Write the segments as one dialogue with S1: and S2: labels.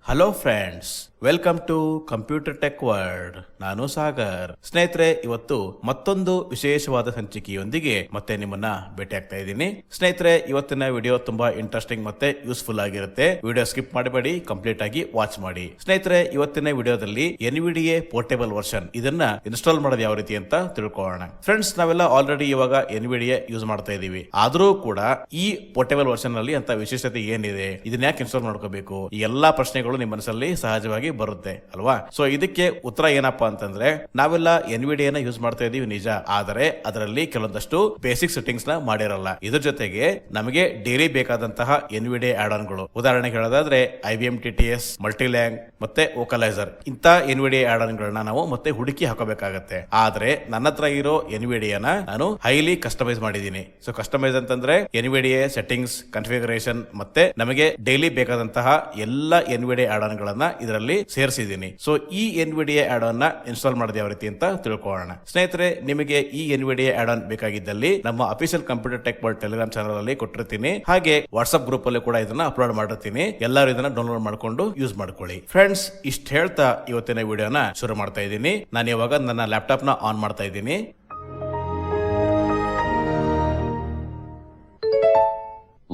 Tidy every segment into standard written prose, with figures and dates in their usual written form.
S1: Hello friends, welcome to computer tech world. ನಾನು ಸಾಗರ್. ಸ್ನೇಹಿತರೆ, ಇವತ್ತು ಮತ್ತೊಂದು ವಿಶೇಷವಾದ ಸಂಚಿಕೆಯೊಂದಿಗೆ ಮತ್ತೆ ನಿಮ್ಮನ್ನ ಭೇಟಿ ಆಗ್ತಾ ಇದ್ದೀನಿ. ಸ್ನೇಹಿತರೆ, ಇವತ್ತಿನ ವಿಡಿಯೋ ತುಂಬಾ ಇಂಟ್ರೆಸ್ಟಿಂಗ್ ಮತ್ತೆ ಯೂಸ್ಫುಲ್ ಆಗಿರುತ್ತೆ. ವಿಡಿಯೋ ಸ್ಕಿಪ್ ಮಾಡಬೇಡಿ, ಕಂಪ್ಲೀಟ್ ಆಗಿ ವಾಚ್ ಮಾಡಿ. ಸ್ನೇಹಿತರೆ, ಇವತ್ತಿನ ವಿಡಿಯೋದಲ್ಲಿ NVDA ಪೋರ್ಟೇಬಲ್ ವರ್ಷನ್ ಇದನ್ನ ಇನ್ಸ್ಟಾಲ್ ಮಾಡೋದು ಯಾವ ರೀತಿ ಅಂತ ತಿಳ್ಕೊಳ್ಳೋಣ. ಫ್ರೆಂಡ್ಸ್, ನಾವೆಲ್ಲ ಆಲ್ರೆಡಿ ಇವಾಗ NVDA ಯೂಸ್ ಮಾಡ್ತಾ ಇದೀವಿ. ಆದ್ರೂ ಕೂಡ ಈ ಪೋರ್ಟೇಬಲ್ ವರ್ಷನ್ ಅಲ್ಲಿ ಅಂತ ವಿಶೇಷತೆ ಏನಿದೆ, ಇದನ್ನ ಯಾಕೆ ಇನ್ಸ್ಟಾಲ್ ಮಾಡ್ಕೋಬೇಕು, ಈ ಎಲ್ಲಾ ಪ್ರಶ್ನೆಗಳು ನಿಮ್ಮ ಮನಸ್ಸಲ್ಲಿ ಸಹಜವಾಗಿ ಬರುತ್ತೆ ಅಲ್ವಾ? ಸೊ ಇದಕ್ಕೆ ಉತ್ತರ ಏನಪ್ಪಾ ಅಂತಂದ್ರೆ, ನಾವೆಲ್ಲ NVDA ನ ಯೂಸ್ ಮಾಡ್ತಾ ಇದೀವಿ ನಿಜ, ಆದರೆ ಅದರಲ್ಲಿ ಕೆಲವೊಂದಷ್ಟು ಬೇಸಿಕ್ ಸೆಟ್ಟಿಂಗ್ಸ್ ನ ಮಾಡಿರಲ್ಲ. ಇದ್ರ ಜೊತೆಗೆ ನಮಗೆ ಡೈಲಿ ಬೇಕಾದಂತಹ NVDA ಆಡ್ ಆನ್ ಗಳು, ಉದಾಹರಣೆಗೆ ಹೇಳೋದಾದ್ರೆ IBM TTS, ಮಲ್ಟಿಲ್ಯಾಂಗ್ ಮತ್ತೆ ವೋಕಲೈಸರ್, ಇಂತ NVDA ಆಡ್ ಆನ್ ಗಳನ್ನ ನಾವು ಮತ್ತೆ ಹುಡುಕಿ ಹಾಕೋಬೇಕಾಗತ್ತೆ. ಆದ್ರೆ ನನ್ನ ಹತ್ರ ಇರೋ NVDA ನ ನಾನು ಹೈಲಿ ಕಸ್ಟಮೈಸ್ ಮಾಡಿದೀನಿ. ಸೊ ಕಸ್ಟಮೈಸ್ ಅಂತಂದ್ರೆ NVDA ಸೆಟ್ಟಿಂಗ್ಸ್, ಕಾನ್ಫಿಗರೇಷನ್ ಮತ್ತೆ ನಮಗೆ ಡೈಲಿ ಬೇಕಾದಂತಹ ಎಲ್ಲ NVDA ಆಡ್ ಆನ್ ಗಳನ್ನ ಇದರಲ್ಲಿ ಸೇರಿಸಿದ್ದೀನಿ. ಸೊ ಈ NVDA ಆಡ್ ಆನ್ ನ ಇನ್ಸ್ಟಾಲ್ ಮಾಡೋದು ಯಾವ ರೀತಿ ಅಂತ ತಿಳ್ಕೊಳ್ಳೋಣ. ಸ್ನೇಹಿತರೆ, ನಿಮಗೆ ಈ NVDA ಆಡ್ ಆನ್ ಬೇಕಾಗಿದ್ದಲ್ಲಿ ನಮ್ಮ official computer tech world Telegram channel ಅಲ್ಲಿ ಕೊಟ್ಟಿರ್ತೀನಿ. ಹಾಗೆ ವಾಟ್ಸ್ಆಪ್ ಗ್ರೂಪ್ ಅಲ್ಲಿ ಕೂಡ ಇದನ್ನ ಅಪ್ಲೋಡ್ ಮಾಡಿರ್ತೀನಿ. ಎಲ್ಲರೂ ಇದನ್ನ ಡೌನ್ಲೋಡ್ ಮಾಡ್ಕೊಂಡು ಯೂಸ್ ಮಾಡ್ಕೊಳ್ಳಿ. ಫ್ರೆಂಡ್ಸ್, ಇಷ್ಟ ಹೇಳ್ತಾ ಇವತ್ತಿನ ವಿಡಿಯೋನ ಶುರು ಮಾಡ್ತಾ ಇದ್ದೀನಿ. ನಾನು ಇವಾಗ ನನ್ನ ಲ್ಯಾಪ್ಟಾಪ್ ನ ಆನ್ ಮಾಡ್ತಾ ಇದ್ದೀನಿ.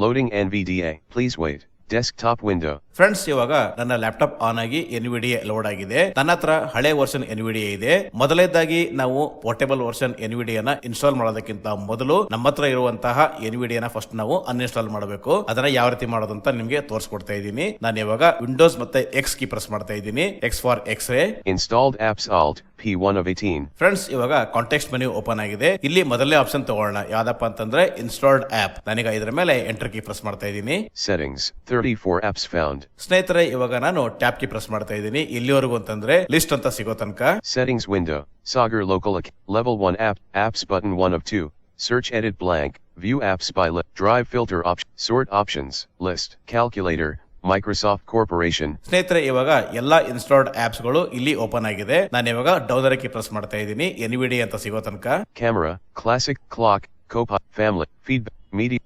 S2: Loading NVDA. Please wait. Desktop window.
S1: Friends, ಇವಾಗ ನನ್ನ ಲ್ಯಾಪ್ಟಾಪ್ ಆನ್ ಆಗಿ NVDA ಲೋಡ್ ಆಗಿದೆ. ನನ್ನ ಹತ್ರ ಹಳೆ ವರ್ಷನ್ NVDA ಇದೆ. ಮೊದಲನೇದಾಗಿ ನಾವು ಪೋರ್ಟೇಬಲ್ ವರ್ಷನ್ NVDA ನ ಇನ್ಸ್ಟಾಲ್ ಮಾಡೋದಕ್ಕಿಂತ ಮೊದಲು ನಮ್ಮ ಹತ್ರ ಇರುವಂತಹ NVDA ನ ಫಸ್ಟ್ ನಾವು ಅನ್ಇನ್ಸ್ಟಾಲ್ ಮಾಡಬೇಕು. ಅದನ್ನ ಯಾವ ರೀತಿ ಮಾಡೋದು ಅಂತ ನಿಮ್ಗೆ ತೋರಿಸ್ಕೊಡ್ತಾ ಇದ್ದೀನಿ. ನಾನು ಇವಾಗ ವಿಂಡೋಸ್ ಮತ್ತೆ X ಕೀ ಪ್ರೆಸ್ ಮಾಡ್ತಾ ಇದ್ದೀನಿ. X for X-ray.
S2: Installed apps Alt P1 of 18.
S1: Friends, ಇವಾಗ ಕಾಂಟೆಕ್ಸ್ಟ್ ಮೆನು ಓಪನ್ ಆಗಿದೆ. ಇಲ್ಲಿ ಮೊದಲನೇ ಆಪ್ಷನ್ ತಗೊಳ್ಳೋಣ. ಯಾವ್ದಪ್ಪ ಅಂತಂದ್ರೆ ಇನ್ಸ್ಟಾಲ್ಡ್ ಆಪ್. ನಾನೀಗ ಇದರ ಮೇಲೆ ಎಂಟರ್ ಕೀ ಪ್ರೆಸ್ ಮಾಡ್ತಾ ಇದ್ದೀನಿ.
S2: Settings 34 apps found.
S1: ಸ್ನೇಹಿತರೆ, ಇವಾಗ ನಾನು ಟ್ಯಾಪ್ ಕೀ ಪ್ರೆಸ್ ಮಾಡ್ತಾ ಇದ್ದೀನಿ. ಇಲ್ಲಿವರೆಗೂ ಅಂತಂದ್ರೆ ಲಿಸ್ಟ್ ಅಂತ ಸಿಗೋ ತನಕ.
S2: Settings window. Sagar local level 1 apps button 1 of 2. Search edit blank. View apps by drive filter option. Sort options. List. Calculator. Microsoft Corporation.
S1: ಸ್ನೇಹಿತರೆ, ಇವಾಗ ಎಲ್ಲಾ ಇನ್ಸ್ಟಾಲ್ಡ್ ಆಪ್ಸ್ ಗಳು ಇಲ್ಲಿ ಓಪನ್ ಆಗಿದೆ. ನಾನು ಇವಾಗ ಡೌನ್ ಕೀ ಪ್ರೆಸ್ ಮಾಡ್ತಾ ಇದ್ದೀನಿ NVDA ಅಂತ ಸಿಗೋ ತನಕ.
S2: Camera, Classic, Clock, Copilot, Family, Feedback, Media,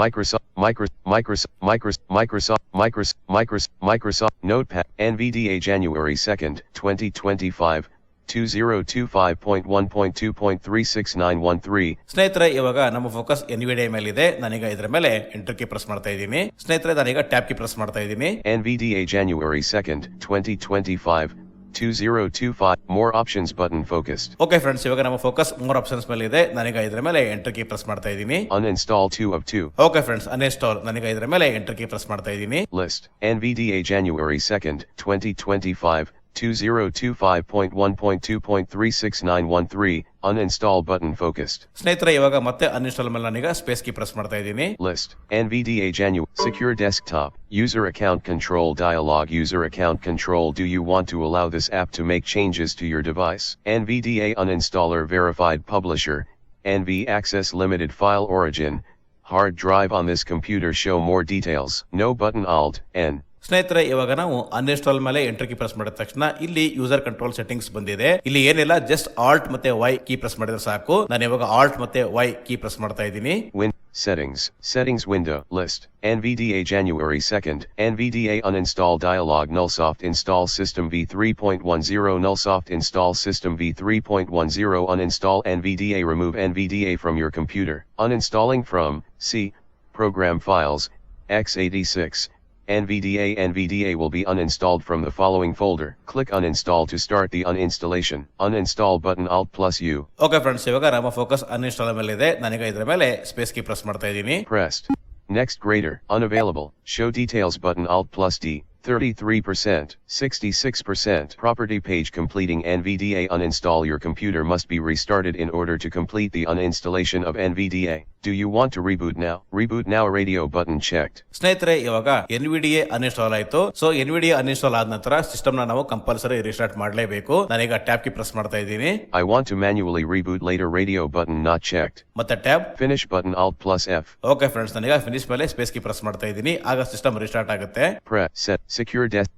S2: Microsoft, Notepad, NVDA January 2nd, 2025. 2025.1.2.36913.
S1: ಸ್ನೇಹಿತರೆ, ಇವಾಗ ನಮ್ಮ ಫೋಕಸ್ NVDA ಮೇಲಿದೆ. ನಾನೀಗ ಇದರ ಮೇಲೆ ಎಂಟರ್ ಕೀ ಪ್ರೆಸ್ ಮಾಡ್ತಾ ಇದ್ದೀನಿ. ಸ್ನೇಹಿತರೆ, ನಾನೀಗ ಟ್ಯಾಪ್ ಕೀ ಪ್ರೆಸ್ ಮಾಡ್ತಾ ಇದ್ದೀನಿ.
S2: NVDA January 2nd, 2025. 2025. More options button focused.
S1: Okay friends, ಇವಾಗ ನಮ್ಮ ಫೋಕಸ್ ಮೋರ್ ಆಪ್ಷನ್ಸ್ ಮೇಲೆ ಇದೆ. ನಾನೀಗ ಇದರ ಮೇಲೆ ಎಂಟರ್ ಕೀ ಪ್ರೆಸ್ ಮಾಡ್ತಾ ಇದ್ದೀನಿ.
S2: Uninstall 2 of 2.
S1: Okay friends, uninstall. ನಾನೀಗ ಇದರ ಮೇಲೆ ಎಂಟರ್ ಕೀ ಪ್ರೆಸ್ ಮಾಡ್ತಾ ಇದ್ದೀನಿ.
S2: List. NVDA January 2nd, 2025. 2025.1.2.36913. Uninstall button focused.
S1: ಸ್ನೇಹಿತರೆ, ಇವಾಗ ಮತ್ತೆ ಅನ್ಇನ್ಸ್ಟಾಲ್ ಮೇಲೆ ನಾನೀಗ ಸ್ಪೇಸ್ ಕೀ ಪ್ರೆಸ್ ಮಾಡ್ತಾ ಇದ್ದೀನಿ.
S2: List. NVDA January. Secure desktop. User account control dialog. User account control. Do you want to allow this app to make changes to your device? NVDA uninstaller verified publisher. NV access limited file origin. Hard drive on this computer. Show more details. No button. Alt N.
S1: ಸ್ನೇಹಿತರೆ, ಇವಾಗ ನಾವು uninstall ಮೇಲೆ enter key press ಮಾಡಿದ ತಕ್ಷಣ ಇಲ್ಲಿ user control settings ಬಂದಿದೆ. ಇಲ್ಲಿ ಏನಿಲ್ಲ, ಜಸ್ಟ್ ಆಲ್ಟ್ ಮತ್ತೆ Y ಕೀ ಪ್ರೆಸ್ ಮಾಡಿದ್ರೆ ಸಾಕು. ನಾನು ಇವಾಗ ಆಲ್ಟ್ ಮತ್ತೆ Y ಕೀ ಪ್ರೆಸ್ ಮಾಡ್ತಾ ಇದ್ದೀನಿ.
S2: Settings window. List. NVDA January 2nd. NVDA uninstall dialog. Nullsoft install system v3.10. Nullsoft install system v3.10. Uninstall NVDA. Remove NVDA from your computer. Uninstalling from C. Program files. x86. NVDA will be uninstalled from the following folder. Click uninstall to start the uninstallation. Uninstall button Alt plus U.
S1: Okay friends, ಇವಾಗ ನಮ್ಮ focus uninstall ಮೇಲೆ ಇದೆ. ನಾನೀಗ ಇದರ ಮೇಲೆ space key press ಮಾಡ್ತಾ ಇದ್ದೀನಿ.
S2: Pressed. Next greater. Unavailable. Show details button Alt plus D. 33%, 66%. Property page completing NVDA. Uninstall. Your computer must be restarted in order to complete the uninstallation of NVDA. Do you want to reboot now? Reboot now. Radio button checked.
S1: ಸ್ನೇಹಿತರೆ, ಇವಾಗ NVDA uninstall ಆಯ್ತು. So NVDA uninstall ಆದ ನಂತರ system ನ ನಾವು compulsory restart ಮಾಡಲೇಬೇಕು. ನಾನೀಗ tap key press ಮಾಡ್ತಾ ಇದ್ದೀನಿ.
S2: I want to manually reboot later. Radio button not checked.
S1: ಮತ್ತೆ tab.
S2: Finish button Alt plus F.
S1: Okay friends, ನಾನೀಗ ಫಿನಿಶ್ ಮೇಲೆ ಸ್ಪೇಸ್ ಕೀ ಪ್ರೆಸ್ ಮಾಡ್ತಾ ಇದ್ದೀನಿ. ಆಗ ಸಿಸ್ಟಮ್ ರಿಸ್ಟಾರ್ಟ್ ಆಗುತ್ತೆ.
S2: Press set secure desk.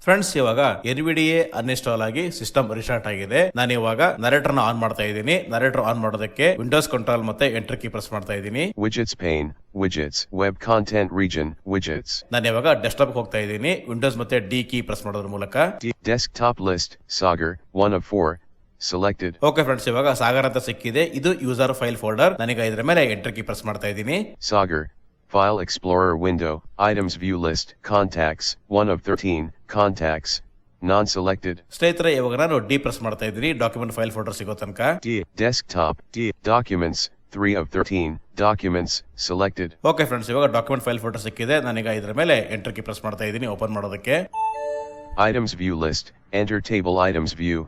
S1: Friends, ಇವಾಗ NVDA ಅನ್ಇನ್ಸ್ಟಾಲ್ ಆಗಿ system restart ಆಗಿದೆ. ನಾನು ಇವಾಗ ನರೇಟರ್ ನ ಆನ್ ಮಾಡ್ತಾ ಇದ್ದೀನಿ. ನರೇಟರ್ ಆನ್ ಮಾಡೋದಕ್ಕೆ ವಿಂಡೋಸ್ ಕಂಟ್ರೋಲ್ ಮತ್ತೆ ಎಂಟರ್ ಕೀ ಪ್ರೆಸ್ ಮಾಡ್ತಾ ಇದ್ದೀನಿ.
S2: Widgets pane, widgets, web content region, widgets.
S1: ನಾನು ಇವಾಗ ಡೆಸ್ಕ್ಟಾಪ್ ಹೋಗ್ತಾ ಇದ್ದೀನಿ. ವಿಂಡೋಸ್ ಮತ್ತೆ ಡಿ ಕೀ ಪ್ರೆಸ್ ಮಾಡೋದ್ರ ಮೂಲಕ.
S2: Desktop list, Sagar, 1 of 4. Selected.
S1: Okay friends, ಇವಾಗ ಸಾಗರ್ ಅಂತ ಸಿಕ್ಕಿದೆ. ಇದು ಯೂಸರ್ ಫೈಲ್ ಫೋಲ್ಡರ್. ನನಗೆ ಇದರ ಮೇಲೆ ಎಂಟರ್ ಕೀ ಪ್ರೆಸ್ ಮಾಡ್ತಾ ಇದ್ದೀನಿ.
S2: Sagar. File Explorer window, items view list, contacts, 1 of 13, contacts, non-selected.
S1: ಸ್ನೇಹಿತರೆ, ಇವಾಗ ನಾನು ಡಿ ಪ್ರೆಸ್ ಮಾಡ್ತಾ ಇದ್ದೀನಿ. ಡಾಕ್ಯುಮೆಂಟ್ ಫೈಲ್ ಫೋಲ್ಡರ್ ಸಿಗೋ ತನಕ.
S2: Desktop, documents, 3 of 13, documents, selected.
S1: Okay friends, ಇವಾಗ ಡಾಕ್ಯುಮೆಂಟ್ ಫೈಲ್ ಫೋಲ್ಡರ್ ಸಿಕ್ಕಿದೆ. ನನಗೆ ಇದರ ಮೇಲೆ ಎಂಟರ್ ಕೀ ಪ್ರೆಸ್ ಮಾಡ್ತಾ ಇದ್ದೀನಿ ಓಪನ್ ಮಾಡೋದಕ್ಕೆ.
S2: Items view list, enter table items view,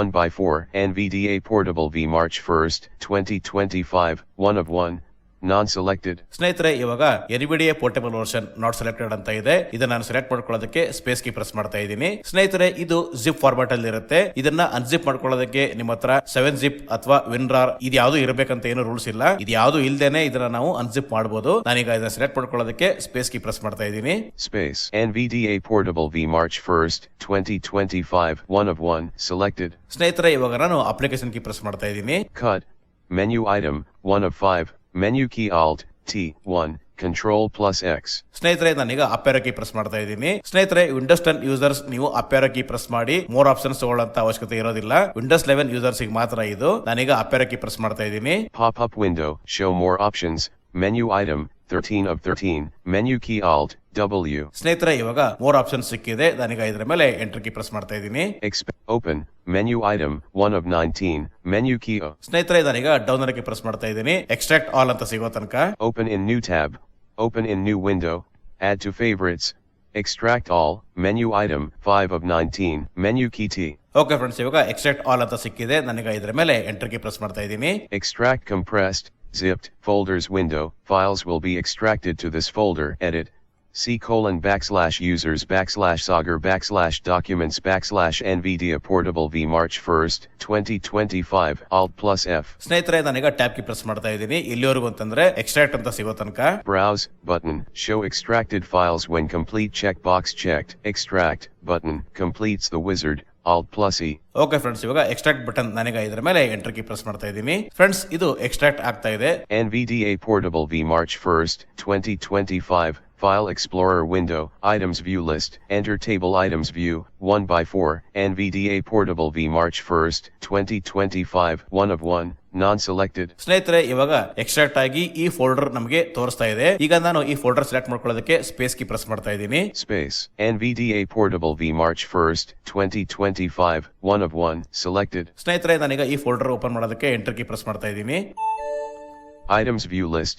S2: 1 by 4, NVDA portable v March 1st, 2025, 1 of 1, non-selected.
S1: ಸ್ನೇಹಿತರೆ, ಇವಾಗ NVDA portable version not selected ಅಂತ ಇದೆ. ಇದನ್ನ ನಾನು ಸೆಲೆಕ್ಟ್ ಮಾಡ್ಕೊಳ್ಳೋದಕ್ಕೆ ಸ್ಪೇಸ್ ಕೀ ಪ್ರೆಸ್ ಮಾಡ್ತಾ ಇದ್ದೀನಿ. ಸ್ನೇಹಿತರೆ, ಇದು ಜಿಪ್ ಫಾರ್ಮ್ಯಾಟ್ ಅಲ್ಲಿ ಇರುತ್ತೆ. ಇದನ್ನ ಅನ್ಜಿಪ್ ಮಾಡ್ಕೊಳ್ಳೋದಕ್ಕೆ ನಿಮ್ಮ ಹತ್ರ 7 zip ಅಥವಾ WinRAR ಇದು ಯಾವ್ದು ಇರಬೇಕಂತ ಏನು ರೂಲ್ಸ್ ಇಲ್ಲ. ಇದು ಯಾವ್ದು ಇಲ್ದೇನೆ ಇದನ್ನ ನಾವು ಅನ್ಜಿಪ್ ಮಾಡಬಹುದು. ನಾನೀಗ ಇದನ್ನ ಸೆಲೆಕ್ಟ್ ಮಾಡ್ಕೊಳ್ಳೋದಕ್ಕೆ ಸ್ಪೇಸ್ ಕೀ ಪ್ರೆಸ್ ಮಾಡ್ತಾ ಇದ್ದೀನಿ.
S2: Space, NVDA portable v March 1st, 2025, 1 of 1, selected.
S1: ಸ್ನೇಹಿತರೆ, ಇವಾಗ ನಾನು ಅಪ್ಲಿಕೇಶನ್ ಕೀ ಪ್ರೆಸ್ ಮಾಡ್ತಾ ಇದ್ದೀನಿ.
S2: Cut, menu item, 1 of 5, menu key Alt, T, 1, Control plus X.
S1: ಸ್ನೇಹಿತರೆ, ನಾನೀಗ ಅಪ್ ಆರೋ ಕೀ ಪ್ರೆಸ್ ಮಾಡ್ತಾ ಇದ್ದೀನಿ. ಸ್ನೇಹಿತರೆ, ವಿಂಡೋಸ್ 10 ಯೂಸರ್ಸ್ ನೀವು ಅಪ್ ಆರೋ ಕೀ ಪ್ರೆಸ್ ಮಾಡಿ ಮೋರ್ ಆಪ್ಷನ್ಸ್ ತಗೊಳ್ಳೋಂತ ಅವಶ್ಯಕತೆ ಇರೋದಿಲ್ಲ. ವಿಂಡೋಸ್ 11 ಯೂಸರ್ಸ್ ಮಾತ್ರ ಇದು. ನಾನೀಗ ಅಪ್ ಆರೋ ಕೀ ಪ್ರೆಸ್ ಮಾಡ್ತಾ ಇದ್ದೀನಿ.
S2: Pop-up window, show more options, menu item, 13 of 13, menu key Alt, W.
S1: ಸ್ನೇಹಿತರೆ, ಇವಾಗ ಮೋರ್ ಆಪ್ಷನ್ ಸಿಕ್ಕಿದೆ. ನಾನೀಗ ಇದರ ಮೇಲೆ ಎಂಟರ್ ಕೀ ಪ್ರೆಸ್ ಮಾಡ್ತಾ ಇದ್ದೀನಿ.
S2: Open, menu item, 1 of 19, menu key O.
S1: ಸ್ನೇಹಿತರೆ, ನಾನೀಗ ಡೌನ್ ಕೀ ಪ್ರೆಸ್ ಮಾಡ್ತಾ ಇದ್ದೀನಿ. ಎಕ್ಸ್ಟ್ರಾಕ್ಟ್ ಆಲ್ ಅಂತ ಸಿಗೋ ತನಕ.
S2: Open in new tab, open in new window, add to favorites, extract all, menu item, 5 of 19, menu key T.
S1: Okay friends, ಇವಾಗ extract all ಅಂತ ಸಿಕ್ಕಿದೆ. ನಾನೀಗ ಇದರ ಮೇಲೆ ಎಂಟರ್ ಕೀ ಪ್ರೆಸ್ ಮಾಡ್ತಾ ಇದ್ದೀನಿ.
S2: Extract compressed, zipped, folders window, files will be extracted to this folder, edit. C:\users /Sagar /documents /NVIDIA portable v March 1st, 2025, Alt plus F.
S1: ಸ್ನೇಹಿತರೆ, ನಾನೀಗ ಟ್ಯಾಬ್ ಕೀ ಪ್ರೆಸ್ ಮಾಡ್ತಾ ಇದ್ದೀನಿ. ಇಲ್ಲಿವರೆಗೂ ಅಂತಂದ್ರೆ ಎಕ್ಸ್ಟ್ರಾಕ್ಟ್ ಅಂತ ಸಿಗೋ ತನಕ.
S2: Browse button, show extracted files when complete, checkbox checked. Extract button completes the wizard. Alt plus E.
S1: Okay friends, ಇವಾಗ ಎಕ್ಸ್ಟ್ರಾಕ್ಟ್ ಬಟನ್ ನಾನೀಗ ಇದರ ಮೇಲೆ ಎಂಟರ್ ಕೀ ಪ್ರೆಸ್ ಮಾಡ್ತಾ ಇದ್ದೀನಿ. ಫ್ರೆಂಡ್ಸ್, ಇದು ಎಕ್ಸ್ಟ್ರಾಕ್ಟ್ ಆಗ್ತಾ ಇದೆ.
S2: NVDA portable v March 1st, 2025. File Explorer window, items view list, enter table items view, 1 by 4, NVDA portable v March 1st, 2025, 1 of 1, non-selected.
S1: ಸ್ನೇಹಿತರೆ, ಇವಾಗ ಎಕ್ಸ್ಟ್ರಾಕ್ಟ್ ಆಗಿ ಈ ಫೋಲ್ಡರ್ ನಮಗೆ ತೋರಿಸ್ತಾ ಇದೆ. ಈಗ ನಾನು ಈ ಫೋಲ್ಡರ್ ಸೆಲೆಕ್ಟ್ ಮಾಡ್ಕೊಳ್ಳೋದಕ್ಕೆ ಸ್ಪೇಸ್ ಕೀ ಪ್ರೆಸ್ ಮಾಡ್ತಾ ಇದ್ದೀನಿ.
S2: Space, NVDA portable v March 1st, 2025, 1 of 1, selected.
S1: ಸ್ನೇಹಿತರೆ, ನಾನೀಗ ಈ ಫೋಲ್ಡರ್ ಓಪನ್ ಮಾಡೋದಕ್ಕೆ ಎಂಟರ್ ಕೀ ಪ್ರೆಸ್ ಮಾಡ್ತಾ ಇದ್ದೀನಿ.
S2: Items view list.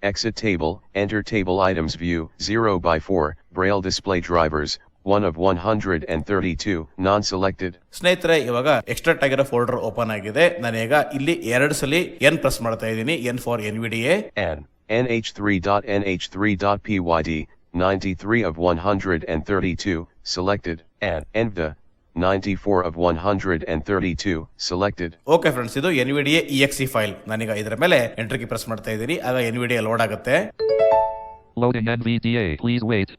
S2: Exit table, enter table items view, 0 by 4, Braille display drivers, 1 of 132, non-selected.
S1: ಸ್ನೇಹಿತರೆ, ಇವಾಗ ಎಕ್ಸ್ಟ್ರಾಕ್ಟ್ ಆಗಿರೋ ಫೋಲ್ಡರ್ ಓಪನ್ ಆಗಿದೆ. ನಾನೀಗ ಇಲ್ಲಿ 2 ಸಲ N ಪ್ರೆಸ್ ಮಾಡ್ತಾ ಇದ್ದೀನಿ. N for NVDA.
S2: nh3.nh3.pyd, 93 of 132, selected. NVDA, 94 of 132, selected.
S1: Okay friends, ಇದು NVDA exe ಫೈಲ್. ನಾನೀಗ ಇದರ ಮೇಲೆ ಎಂಟರ್ ಕೀ ಪ್ರೆಸ್ ಮಾಡ್ತಾ ಇದ್ದೀನಿ. ಆಗ NVDA ಲೋಡ್ ಆಗುತ್ತೆ.
S3: Loading NVDA, please wait.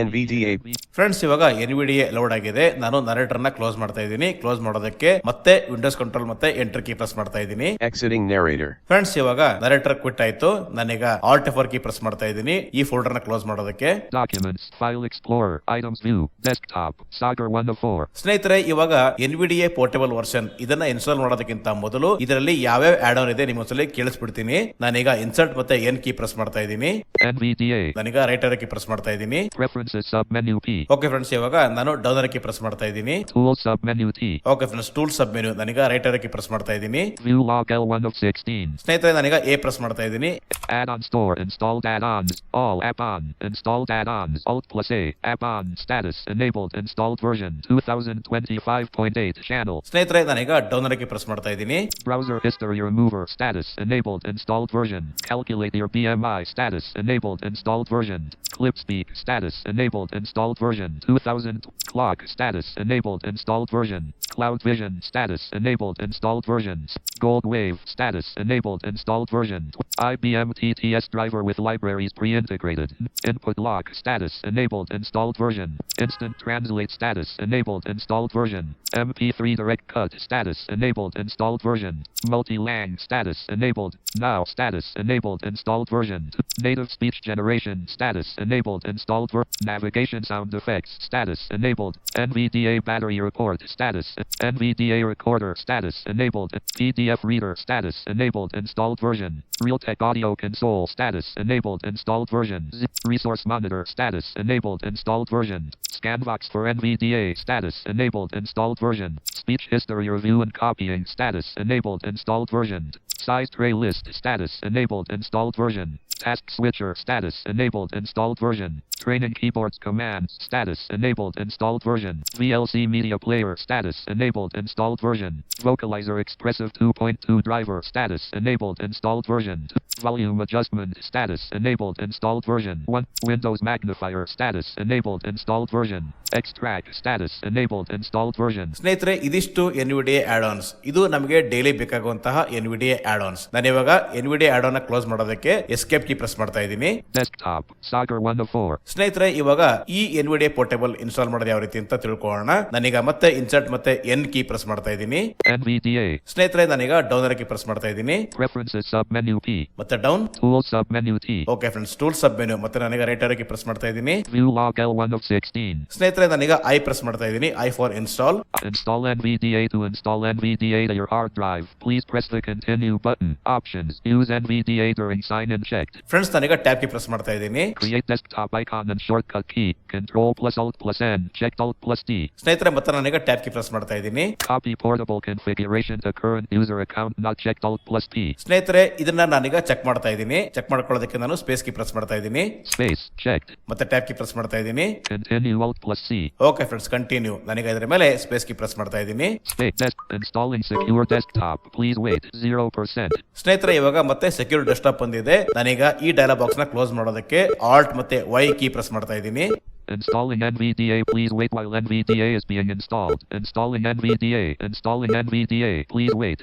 S2: NVDA.
S1: Friends, ಇವಾಗ NVDA ಲೋಡ್ ಆಗಿದೆ. ನಾನು ನರೇಟರ್ ನ ಕ್ಲೋಸ್ ಮಾಡ್ತಾ ಇದ್ದೀನಿ. ಕ್ಲೋಸ್ ಮಾಡೋದಕ್ಕೆ ಮತ್ತೆ ವಿಂಡೋಸ್ ಕಂಟ್ರೋಲ್ ಮತ್ತೆ ಎಂಟರ್ ಕೀ ಪ್ರೆಸ್ ಮಾಡ್ತಾ ಇದ್ದೀನಿ.
S2: Exiting narrator.
S1: ಫ್ರೆಂಡ್ಸ್, ಇವಾಗ ನರೇಟರ್ ಕ್ವಿಟ್ ಆಯ್ತು. ನಾನೀಗ Alt F4 ಕೀ ಪ್ರೆಸ್ ಮಾಡ್ತಾ ಇದ್ದೀನಿ ಈ ಫೋಲ್ಡರ್ ನ ಕ್ಲೋಸ್ ಮಾಡೋದಕ್ಕೆ.
S3: Documents, File Explorer, Items View, Desktop, Sagar 1 of 4.
S1: ಸ್ನೇಹಿತರೆ, ಇವಾಗ NVDA ಪೋರ್ಟೇಬಲ್ ವರ್ಷನ್ ಇದನ್ನ ಇನ್ಸ್ಟಾಲ್ ಮಾಡೋದಕ್ಕಿಂತ ಮೊದಲು ಇದರಲ್ಲಿ ಯಾವ್ಯಾವ ಆಡ್ ಆನ್ ಇದೆ ನಿಮ್ಮೊಂದ್ಸಲಿ ಕೇಳಿಸ್ಬಿಡ್ತೀನಿ. ನಾನೀಗ ಇನ್ಸರ್ಟ್ ಮತ್ತೆ N ಕೀ ಪ್ರೆಸ್ ಮಾಡ್ತಾ ಇದ್ದೀನಿ.
S3: NVDA.
S1: ನಾನೀಗ ರೈಟ್ ಆರೋ ಕೀ ಪ್ರೆಸ್ ಮಾಡ್ತಾ ಇದ್ದೀನಿ.
S3: Preferences submenu P.
S1: Okay friends, ಇವಾಗ ನಾನು ಡೌನ್ ಆರೋ ಕೀ ಪ್ರೆಸ್ ಮಾಡ್ತಾ ಇದ್ದೀನಿ.
S3: Tools submenu T.
S1: Okay friends, tool ಸಬ್ ಮೆನು ನಾನೀಗ ರೈಟ್ ಆರೋ ಕೀ ಪ್ರೆಸ್ ಮಾಡ್ತಾ ಇದ್ದೀನಿ.
S3: View log L1 of 16.
S1: ಸ್ನೇಹಿತರೆ, ನಾನೀಗ A ಪ್ರೆಸ್ ಮಾಡ್ತಾ ಇದ್ದೀನಿ.
S3: Add-on store, installed add-ons, all app-on, installed add-ons, Alt plus A, app-on, status, enabled, installed version, 2025.8, channel.
S1: ಸ್ನೇಹಿತರೆ, ನಾನೀಗ down ಆರೋ key press ಮಾಡ್ತಾ ಇದ್ದೀನಿ.
S3: Browser history remover, status, enabled, installed version, calculate your BMI, status, enabled, installed version, clip speak, status, enabled installed version 2000. Clock status enabled installed version. Cloud Vision status enabled installed versions. Gold Wave status enabled installed version. IBM TTS driver with libraries pre-integrated. Input lock status enabled installed version. Instant translate status enabled installed version. MP3 direct cut status enabled installed version. Multi-lang status enabled. Now status enabled installed version. Native speech generation status enabled installed navigation sound effects status enabled. NVDA battery report status. NVDA recorder status enabled. PDF reader status enabled installed version. Realtek audio console status enabled installed version. Resource monitor status enabled installed version. Scanvox for NVDA status enabled installed version. Speech history review and copying status enabled installed version. Size tray list status enabled installed version. Task switcher status enabled installed version. Training keyboards commands status enabled installed version. VLC media player status enabled installed version. Vocalizer expressive 2.2 driver status enabled installed version. Volume adjustment status enabled installed version. 1. Windows magnifier status enabled installed version. Extract status enabled installed version.
S1: ಸ್ನೇಹಿತರೆ, ಇದಿಷ್ಟು NVDA add-ons. ಇದು ನಮಗೆ daily ಬೇಕಾಗುವಂತಹ NVDA add-ons. ನಾನು ಇವಾಗ NVDA add-on close ಮಾಡೋದಕ್ಕೆ escape key press ಮಾಡ್ತಾ ಇದ್ದೀನಿ.
S3: Desktop Sagar 1 of 4.
S1: ಸ್ನೇಹಿತರೆ, ಇವಾಗ ಈ NVDA ಪೋರ್ಟೇಬಲ್ ಇನ್ಸ್ಟಾಲ್ ಮಾಡೋದು ಯಾವ ರೀತಿ ಅಂತ ತಿಳ್ಕೊಳ್ಳೋಣ. ನಾನೀಗ ಮತ್ತೆ ಇನ್ಸರ್ಟ್ ಮತ್ತೆ ಎನ್ ಕೀ ಪ್ರೆಸ್ ಮಾಡ್ತಾ ಇದ್ದೀನಿ.
S3: NVDA.
S1: ಸ್ನೇಹಿತರೆ, ನಾನೀಗ ಡೌನ್ ಕೀ ಪ್ರೆಸ್ ಮಾಡ್ತಾ ಇದ್ದೀನಿ.
S3: Preferences sub menu P.
S1: ಮತ್ತೆ down.
S3: Tools sub menu T.
S1: Okay friends, tool ಸಬ್ ಮೆನು ಮತ್ತೆ ನಾನೀಗ ರೈಟ್ ಕೀ ಪ್ರೆಸ್ ಮಾಡ್ತಾ ಇದ್ದೀನಿ.
S3: View log L1 of 16.
S1: ಸ್ನೇಹಿತರೆ, ನಾನೀಗ ಐ ಪ್ರೆಸ್ ಮಾಡ್ತಾ ಇದ್ದೀನಿ. I for install.
S3: Install NVDA. To install NVDA to your hard drive, please press the continue button. Options. Use NVDA during sign-in checked.
S1: Friends, ನಾನೀಗ tab key press ಮಾಡ್ತಾ ಇದ್ದೀನಿ.
S3: Create desktop icon and shortcut key. Control plus Alt plus N. Checked Alt plus D.
S1: ಸ್ನೇಹಿತರೆ, ಮತ್ತೆ ನಾನೀಗ tab key press ಮಾಡ್ತಾ ಇದ್ದೀನಿ.
S3: Copy portable configuration to current user account not checked Alt plus P.
S1: ಸ್ನೇಹಿತರೆ, ಇದನ್ನ ನಾನೀಗ ಚೆಕ್ ಮಾಡ್ತಾ ಇದ್ದೀನಿ. ಚೆಕ್ ಮಾಡ್ಕೊಳ್ಳೋದಕ್ಕೆ ನಾನು ಸ್ಪೇಸ್ ಕೀ ಪ್ರೆಸ್ ಮಾಡ್ತಾ ಇದ್ದೀನಿ.
S3: Space. Checked.
S1: ಮತ್ತೆ ಟ್ಯಾಬ್ ಕೀ ಪ್ರೆಸ್ ಮಾಡ್ತಾ ಇದ್ದೀನಿ.
S3: Continue Alt plus C.
S1: Okay friends, continue. ನಾನೀಗ ಇದರ ಮೇಲೆ ಸ್ಪೇಸ್ ಕೀ ಪ್ರೆಸ್ ಮಾಡ್ತಾ ಇದ್ದೀನಿ.
S3: Space. Installing secure desktop. Please wait. 0%.
S1: ಸ್ನೇಹಿತರೆ, ಇವಾಗ ಮತ್ತೆ ಸೆಕ್ಯೂರ್ ಡೆಸ್ಕ್ಟಾಪ್ ಬಂದಿದೆ. ನಾನೀಗ ಈ ಡೈಲಾಗ್ ಬಾಕ್ಸ್ ನ ಕ್ಲೋಸ್ ಮಾಡೋದಕ್ಕೆ ಆಲ್ಟ್ ಮತ್ತೆ ವೈ ಕೀ ಪ್ರೆಸ್ ಮಾಡ್ತಾ ಇದ್ದೀನಿ.
S3: Installing NVDA. Please wait while NVDA is being installed. Installing NVDA. Installing NVDA. Please wait.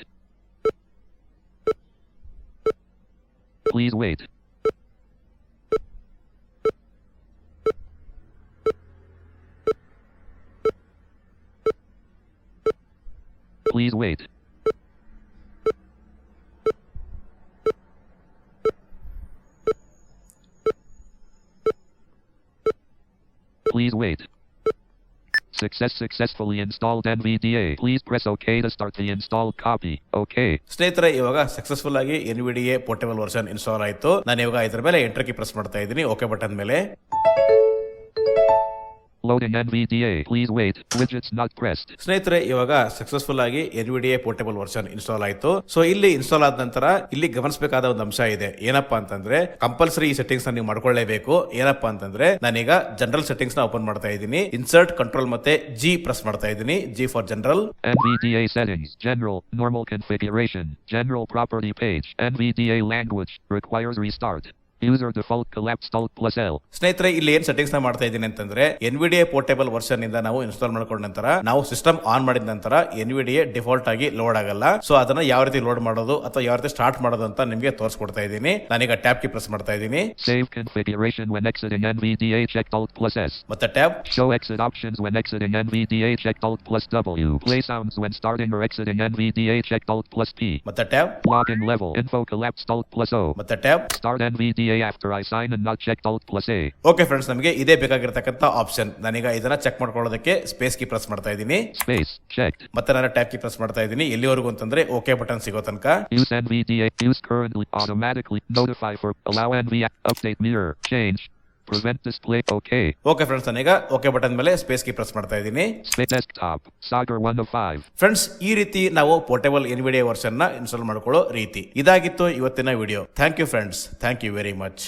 S3: Please wait. Please wait. Please wait. Successfully installed NVDA. Please press OK to start the installed copy. OK.
S1: ಸ್ನೇಹಿತರೆ, ಇವಾಗ successful ಆಗಿ NVDA portable version install ಆಯ್ತು. ನಾನು ಇವಾಗ ಇದರ ಮೇಲೆ enter key press ಮಾಡ್ತಾ ಇದ್ದೀನಿ. ಓಕೆ ಬಟನ್ ಮೇಲೆ.
S3: Loading NVDA. Please wait. Widgets not pressed.
S1: ಸ್ನೇಹಿತರೆ, ಇವಾಗ ಸಕ್ಸಸ್ಫುಲ್ ಆಗಿ NVDA ಪೋರ್ಟೇಬಲ್ ವರ್ಷನ್ ಇನ್ಸ್ಟಾಲ್ ಆಯ್ತು. ಸೊ ಇಲ್ಲಿ ಇನ್ಸ್ಟಾಲ್ ಆದ ನಂತರ ಇಲ್ಲಿ ಗಮನಿಸಬೇಕಾದ ಒಂದು ಅಂಶ ಇದೆ. ಏನಪ್ಪಾ ಅಂತಂದ್ರೆ, ಕಂಪಲ್ಸರಿ ಈ ಸೆಟ್ಟಿಂಗ್ಸ್ ನೀವು ಮಾಡ್ಕೊಳ್ಳೇಬೇಕು. ಏನಪ್ಪಾ ಅಂತಂದ್ರೆ, ನಾನೀಗ ಜನರಲ್ ಸೆಟ್ಟಿಂಗ್ಸ್ ನ ಓಪನ್ ಮಾಡ್ತಾ ಇದ್ದೀನಿ. ಇನ್ಸರ್ಟ್ ಕಂಟ್ರೋಲ್ ಮತ್ತೆ G ಪ್ರೆಸ್ ಮಾಡ್ತಾ ಇದ್ದೀನಿ. G for general.
S3: NVDA settings. General. Normal configuration. General property page. NVDA language. Requires restart. User default collapsed Alt plus L.
S1: ಸ್ನೇಹಿತರೆ, ಇಲ್ಲಿ ಏನ್ ಸೆಟ್ಟಿಂಗ್ಸ್ ನ ಮಾಡ್ತಾ ಇದ್ದೀನಿ ಅಂತಂದ್ರೆ, NVDA ಪೋರ್ಟೇಬಲ್ ವರ್ಷನ್ ಇಂದ ನಾವು ಇನ್ಸ್ಟಾಲ್ ಮಾಡ್ಕೊಂಡ ನಂತರ ನಾವು ಸಿಸ್ಟಮ್ ಆನ್ ಮಾಡಿದ ನಂತರ NVDA ಡಿಫಾಲ್ಟ್ ಆಗಿ ಲೋಡ್ ಆಗಲ್ಲ. ಸೊ ಅದನ್ನ ಯಾವ ರೀತಿ ಲೋಡ್ ಮಾಡೋದು ಅಥವಾ ಯಾವ ರೀತಿ ಸ್ಟಾರ್ಟ್ ಮಾಡೋದು ಅಂತ ನಿಮಗೆ ತೋರಿಸ್ಕೊಡ್ತಾ ಇದ್ದೀನಿ. ನಾನೀಗ ಟ್ಯಾಬ್ ಕೀ ಪ್ರೆಸ್ ಮಾಡ್ತಾ ಇದ್ದೀನಿ.
S3: Save configuration when exiting NVDA checked Alt plus S.
S1: ಮತ್ತೆ tab.
S3: Show exit options when exiting NVDA checked Alt plus W. Play sounds when starting or exiting NVDA checked Alt plus P.
S1: ಮತ್ತೆ tab.
S3: Logging level info collapsed Alt plus O.
S1: ಮತ್ತೆ tab.
S3: Start NVDA after I sign and not checked Alt plus A.
S1: Okay friends, ನಮಗೆ ಇದೇ ಬೇಕಾಗಿರತಕ್ಕಂತ option. ನಾನೀಗ ಇದನ್ನ check ಮಾಡ್ಕೊಳ್ಳೋದಕ್ಕೆ space key press ಮಾಡ್ತಾ ಇದ್ದೀನಿ.
S3: Space checked.
S1: ಮತ್ತೆ ನಾನು ಟ್ಯಾಬ್ ಕೀ ಪ್ರೆಸ್ ಮಾಡ್ತಾ ಇದ್ದೀನಿ. ಎಲ್ಲಿವರೆಗೂ ಅಂತಂದ್ರೆ ಓಕೆ ಬಟನ್ ಸಿಗೋ ತನಕ.
S3: Use NVDA. Use currently automatically notify for allow NV update mirror change. Prevent display. Okay.
S1: Okay friends, ನಾನೀಗ ಓಕೆ ಬಟನ್ ಮೇಲೆ ಸ್ಪೇಸ್ ಕೀ ಪ್ರೆಸ್ ಮಾಡ್ತಾ ಇದ್ದೀನಿ.
S3: Space desktop. Sagar 1 of 5.
S1: Friends, ಈ ರೀತಿ ನಾವು ಪೋರ್ಟೇಬಲ್ NVDA ವರ್ಷನ್ ನ ಇನ್ಸ್ಟಾಲ್ ಮಾಡ್ಕೊಳ್ಳೋ ರೀತಿ. ಇದಾಗಿತ್ತು ಇವತ್ತಿನ video. Thank you friends. Thank you very much.